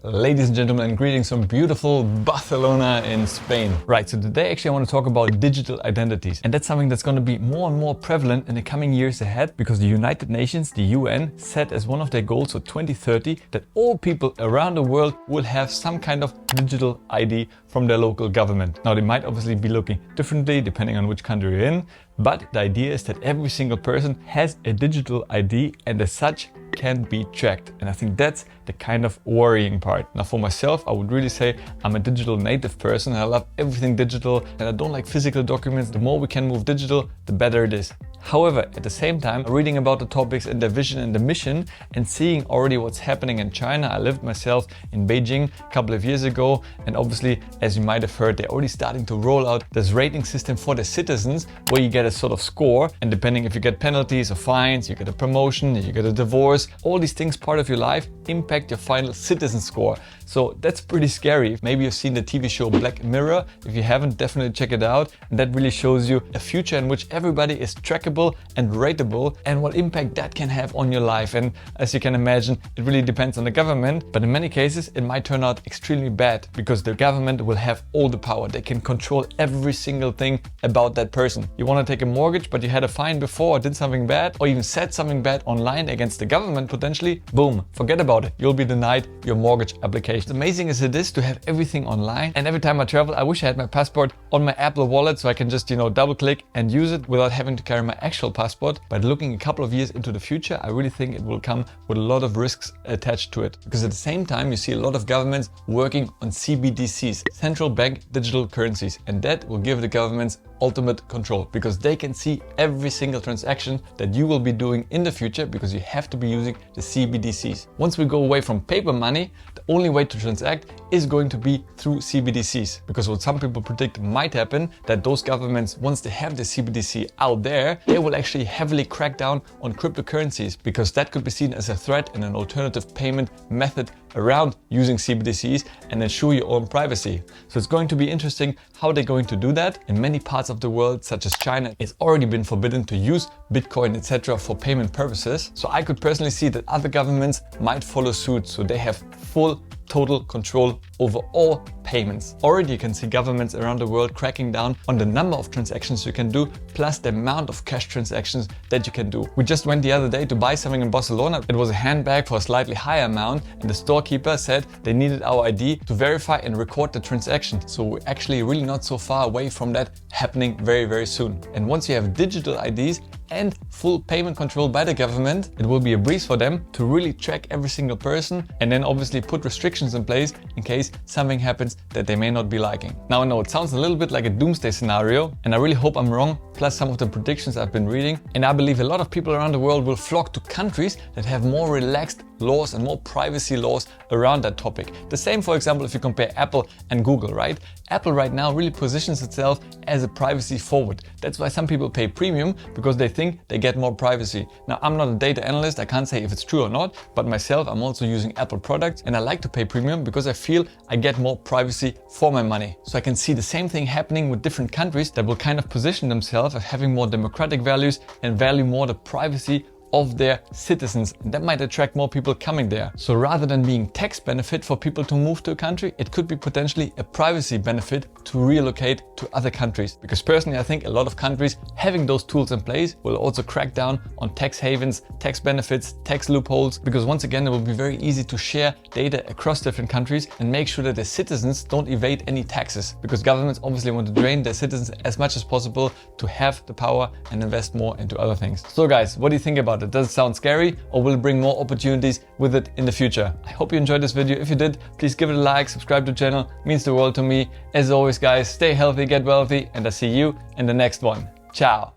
Ladies and gentlemen, greetings from beautiful Barcelona in Spain. Right, so today actually I want to talk about digital identities. And that's something that's going to be more and more prevalent in the coming years ahead, because the United Nations, the UN, set as one of their goals for 2030 that all people around the world will have some kind of digital ID from their local government. Now, they might obviously be looking differently depending on which country you're in, but the idea is that every single person has a digital ID and as such can be tracked. And I think that's the kind of worrying part. Now, for myself, I would really say I'm a digital native person. I love everything digital and I don't like physical documents. The more we can move digital, the better it is. However, at the same time, reading about the topics and their vision and the mission and seeing already what's happening in China. I lived myself in Beijing a couple of years ago, and obviously, as you might have heard, they're already starting to roll out this rating system for their citizens where you get a sort of score, and depending if you get penalties or fines, you get a promotion, you get a divorce, all these things part of your life impact your final citizen score. So that's pretty scary. Maybe you've seen the TV show Black Mirror. If you haven't, definitely check it out. And that really shows you a future in which everybody is trackable and rateable and what impact that can have on your life. And as you can imagine, it really depends on the government, but in many cases it might turn out extremely bad because the government will have all the power. They can control every single thing about that person. You want to take a mortgage, but you had a fine before or did something bad or even said something bad online against the government potentially, boom, forget about it. You'll be denied your mortgage application. As amazing as it is to have everything online, and every time I travel, I wish I had my passport on my Apple Wallet so I can just, double click and use it without having to carry my actual passport. But looking a couple of years into the future, I really think it will come with a lot of risks attached to it. Because at the same time, you see a lot of governments working on CBDCs, central bank digital currencies, and that will give the governments ultimate control because they can see every single transaction that you will be doing in the future because you have to be using the CBDCs. Once we go away from paper money, the only way to transact is going to be through CBDCs, because what some people predict might happen, that those governments, once they have the CBDC out there, they will actually heavily crack down on cryptocurrencies because that could be seen as a threat and an alternative payment method around using CBDCs and ensure your own privacy. So it's going to be interesting how they're going to do that. In many parts of the world, such as China, it's already been forbidden to use Bitcoin, etc. for payment purposes. So I could personally see that other governments might follow suit, so they have full total control over all payments. Already you can see governments around the world cracking down on the number of transactions you can do, plus the amount of cash transactions that you can do. We just went the other day to buy something in Barcelona. It was a handbag for a slightly higher amount, and the storekeeper said they needed our ID to verify and record the transaction. So we're actually really not so far away from that happening very, very soon. And once you have digital IDs and full payment control by the government, it will be a breeze for them to really track every single person and then obviously put restrictions in place in case something happens that they may not be liking. Now I know it sounds a little bit like a doomsday scenario, and I really hope I'm wrong, plus some of the predictions I've been reading, and I believe a lot of people around the world will flock to countries that have more relaxed laws and more privacy laws around that topic. The same, for example, if you compare Apple and Google, right? Apple right now really positions itself as a privacy forward. That's why some people pay premium, because they think they get more privacy. Now, I'm not a data analyst, I can't say if it's true or not, but myself, I'm also using Apple products and I like to pay premium because I feel I get more privacy for my money. So I can see the same thing happening with different countries that will kind of position themselves as having more democratic values and value more the privacy of their citizens, and that might attract more people coming there. So rather than being tax benefit for people to move to a country, it could be potentially a privacy benefit to relocate to other countries. Because personally, I think a lot of countries having those tools in place will also crack down on tax havens, tax benefits, tax loopholes, because once again, it will be very easy to share data across different countries and make sure that their citizens don't evade any taxes, because governments obviously want to drain their citizens as much as possible to have the power and invest more into other things. So guys, what do you think about it? Does it sound scary, or will it bring more opportunities with it in the future? I hope you enjoyed this video. If you did, please give it a like, subscribe to the channel, it means the world to me. As always guys, stay healthy, get wealthy, and I'll see you in the next one. Ciao.